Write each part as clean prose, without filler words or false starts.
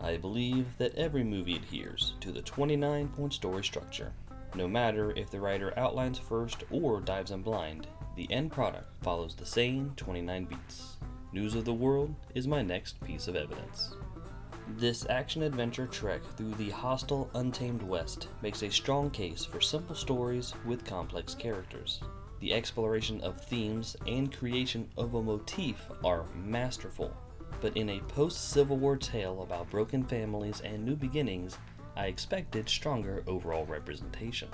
I believe that every movie adheres to the 29-point story structure. No matter if the writer outlines first or dives in blind, the end product follows the same 29 beats. News of the World is my next piece of evidence. This action-adventure trek through the hostile, untamed West makes a strong case for simple stories with complex characters. The exploration of themes and creation of a motif are masterful, but in a post-Civil War tale about broken families and new beginnings, I expected stronger overall representation.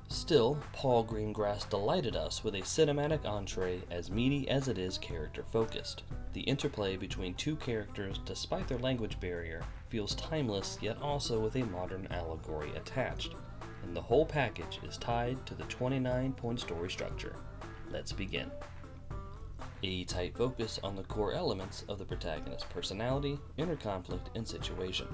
Still, Paul Greengrass delighted us with a cinematic entree as meaty as it is character-focused. The interplay between two characters, despite their language barrier, feels timeless yet also with a modern allegory attached, and the whole package is tied to the 29-point story structure. Let's begin. A tight focus on the core elements of the protagonist's personality, inner conflict, and situation.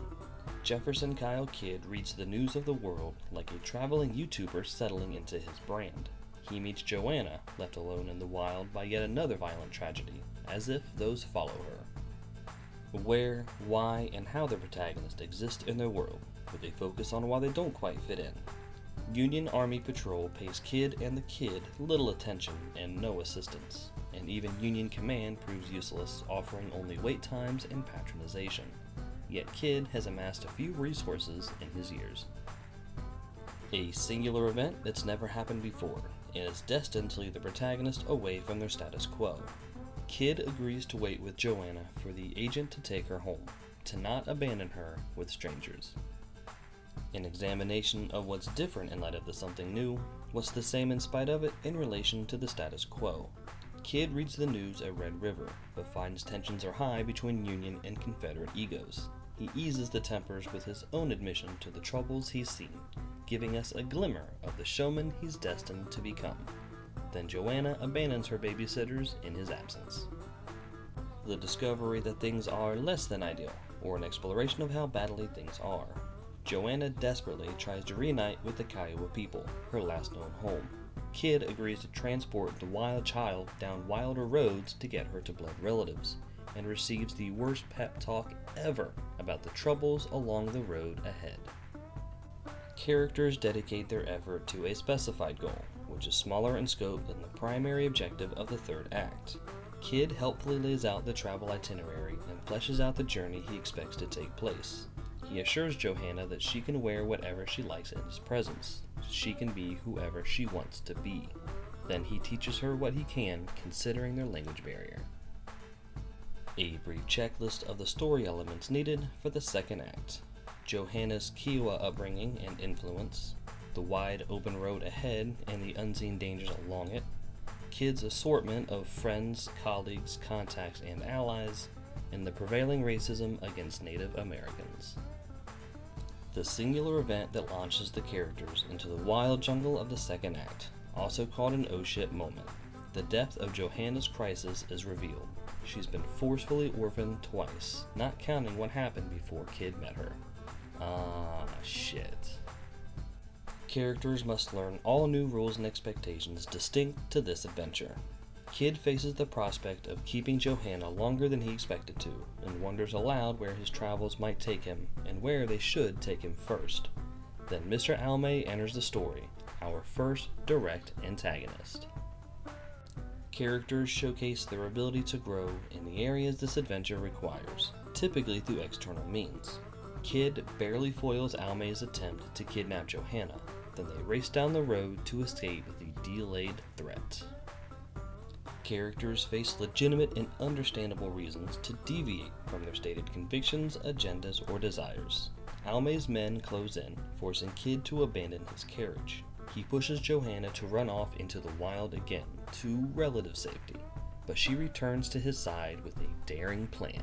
Jefferson Kyle Kidd reads the news of the world like a traveling YouTuber settling into his brand. He meets Joanna, left alone in the wild by yet another violent tragedy, as if those follow her. Where, why, and how the protagonist exist in their world, with a focus on why they don't quite fit in. Union Army Patrol pays Kidd and the Kid little attention and no assistance, and even Union Command proves useless, offering only wait times and patronization. Yet Kidd has amassed a few resources in his years. A singular event that's never happened before, and is destined to lead the protagonist away from their status quo. Kidd agrees to wait with Joanna for the agent to take her home, to not abandon her with strangers. An examination of what's different in light of the something new, what's the same in spite of it in relation to the status quo. Kidd reads the news at Red River, but finds tensions are high between Union and Confederate egos. He eases the tempers with his own admission to the troubles he's seen, giving us a glimmer of the showman he's destined to become. Then Joanna abandons her babysitters in his absence. The discovery that things are less than ideal, or an exploration of how badly things are. Joanna desperately tries to reunite with the Kiowa people, her last known home. Kidd agrees to transport the wild child down wilder roads to get her to blood relatives, and receives the worst pep talk ever about the troubles along the road ahead. Characters dedicate their effort to a specified goal, which is smaller in scope than the primary objective of the third act. Kidd helpfully lays out the travel itinerary and fleshes out the journey he expects to take place. He assures Johanna that she can wear whatever she likes in his presence. She can be whoever she wants to be. Then he teaches her what he can, considering their language barrier. A brief checklist of the story elements needed for the second act. Johanna's Kiowa upbringing and influence, the wide open road ahead and the unseen dangers along it, Kidd's assortment of friends, colleagues, contacts, and allies, and the prevailing racism against Native Americans. The singular event that launches the characters into the wild jungle of the second act, also called an oh shit moment. The depth of Johanna's crisis is revealed. She's been forcefully orphaned twice, not counting what happened before Kidd met her. Ah, shit. Characters must learn all new rules and expectations distinct to this adventure. Kidd faces the prospect of keeping Johanna longer than he expected to, and wonders aloud where his travels might take him, and where they should take him first. Then Mr. Almay enters the story, our first direct antagonist. Characters showcase their ability to grow in the areas this adventure requires, typically through external means. Kidd barely foils Almay's attempt to kidnap Johanna, then they race down the road to escape the delayed threat. Characters face legitimate and understandable reasons to deviate from their stated convictions, agendas, or desires. Almay's men close in, forcing Kidd to abandon his carriage. He pushes Johanna to run off into the wild again, to relative safety, but she returns to his side with a daring plan.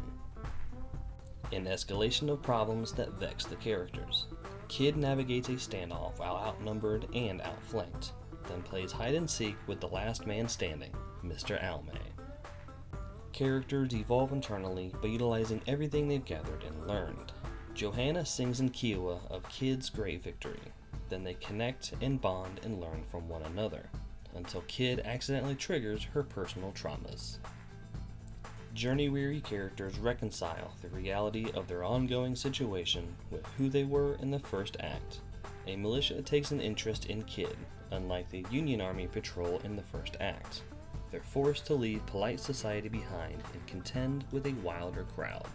An escalation of problems that vex the characters. Kidd navigates a standoff while outnumbered and outflanked, then plays hide-and-seek with the last man standing, Mr. Almay. Characters evolve internally by utilizing everything they've gathered and learned. Johanna sings in Kiowa of Kidd's great victory. Then they connect and bond and learn from one another, until Kidd accidentally triggers her personal traumas. Journey-weary characters reconcile the reality of their ongoing situation with who they were in the first act. A militia takes an interest in Kid, unlike the Union Army patrol in the first act. They're forced to leave polite society behind and contend with a wilder crowd.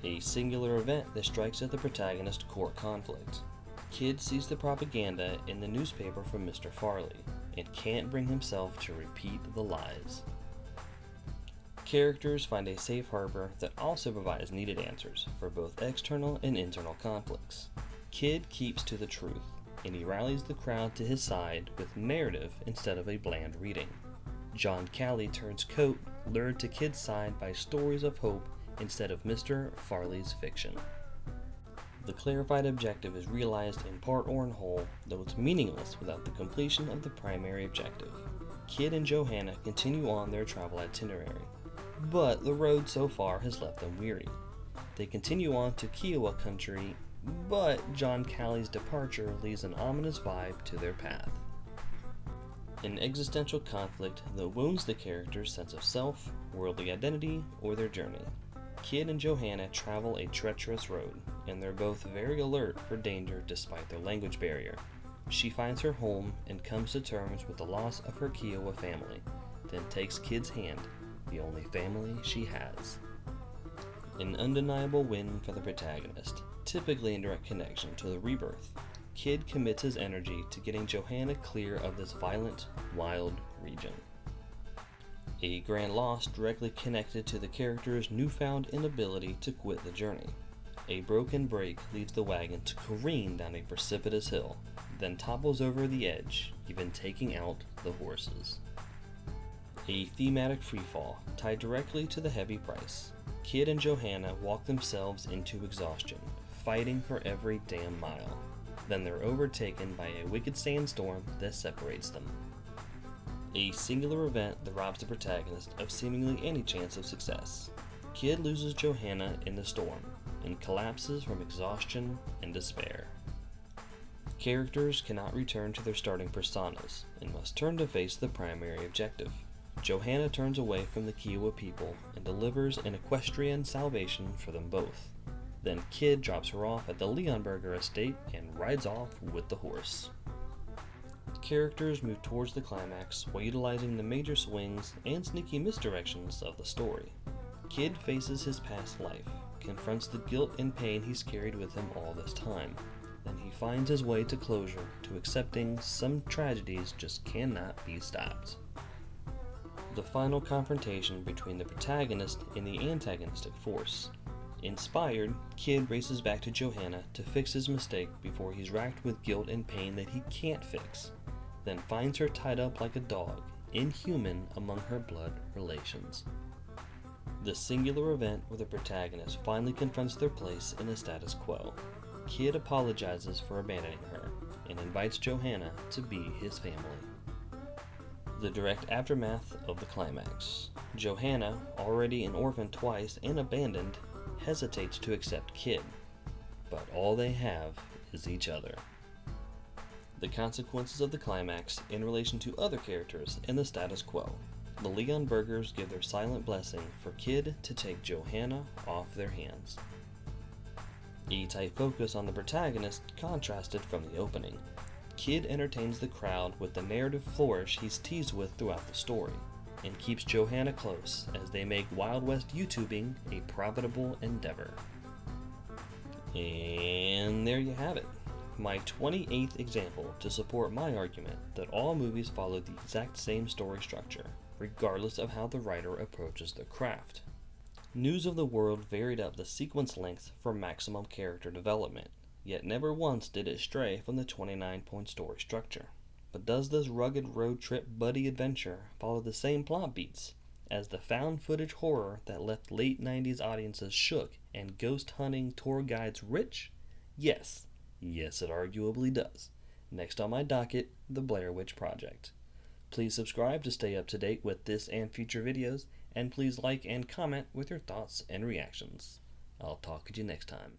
A singular event that strikes at the protagonist's core conflict. Kid sees the propaganda in the newspaper from Mr. Farley and can't bring himself to repeat the lies. Characters find a safe harbor that also provides needed answers for both external and internal conflicts. Kid keeps to the truth, and he rallies the crowd to his side with narrative instead of a bland reading. John Callie turns coat, lured to Kid's side by stories of hope instead of Mr. Farley's fiction. The clarified objective is realized in part or in whole, though it's meaningless without the completion of the primary objective. Kid and Johanna continue on their travel itinerary, but the road so far has left them weary. They continue on to Kiowa country, but John Callie's departure leaves an ominous vibe to their path. An existential conflict that wounds the character's sense of self, worldly identity, or their journey. Kid and Johanna travel a treacherous road, and they're both very alert for danger despite their language barrier. She finds her home and comes to terms with the loss of her Kiowa family, then takes Kid's hand, the only family she has. An undeniable win for the protagonist, typically in direct connection to the rebirth. Kid commits his energy to getting Johanna clear of this violent, wild region. A grand loss directly connected to the character's newfound inability to quit the journey. A broken brake leaves the wagon to careen down a precipitous hill, then topples over the edge, even taking out the horses. A thematic freefall tied directly to the heavy price. Kid and Johanna walk themselves into exhaustion, fighting for every damn mile. Then they're overtaken by a wicked sandstorm that separates them. A singular event that robs the protagonist of seemingly any chance of success. Kid loses Johanna in the storm and collapses from exhaustion and despair. Characters cannot return to their starting personas and must turn to face the primary objective. Johanna turns away from the Kiowa people and delivers an equestrian salvation for them both. Then Kid drops her off at the Leonberger estate and rides off with the horse. Characters move towards the climax while utilizing the major swings and sneaky misdirections of the story. Kid faces his past life, confronts the guilt and pain he's carried with him all this time. Then he finds his way to closure, to accepting some tragedies just cannot be stopped. The final confrontation between the protagonist and the antagonistic force. Inspired, Kid races back to Johanna to fix his mistake before he's racked with guilt and pain that he can't fix, then finds her tied up like a dog, inhuman among her blood relations. The singular event where the protagonist finally confronts their place in the status quo. Kid apologizes for abandoning her and invites Johanna to be his family. The direct aftermath of the climax. Johanna, already an orphan twice and abandoned, hesitates to accept Kid, but all they have is each other. The consequences of the climax in relation to other characters in the status quo. The Leonbergers give their silent blessing for Kid to take Johanna off their hands. A tight focus on the protagonist contrasted from the opening. Kid entertains the crowd with the narrative flourish he's teased with throughout the story, and keeps Johanna close as they make Wild West YouTubing a profitable endeavor. And there you have it. My 28th example to support my argument that all movies follow the exact same story structure, regardless of how the writer approaches the craft. News of the World varied up the sequence length for maximum character development, yet never once did it stray from the 29-point story structure. But does this rugged road trip buddy adventure follow the same plot beats as the found footage horror that left late 90s audiences shook and ghost hunting tour guides rich? Yes, it arguably does. Next on my docket, The Blair Witch Project. Please subscribe to stay up to date with this and future videos, and please like and comment with your thoughts and reactions. I'll talk to you next time.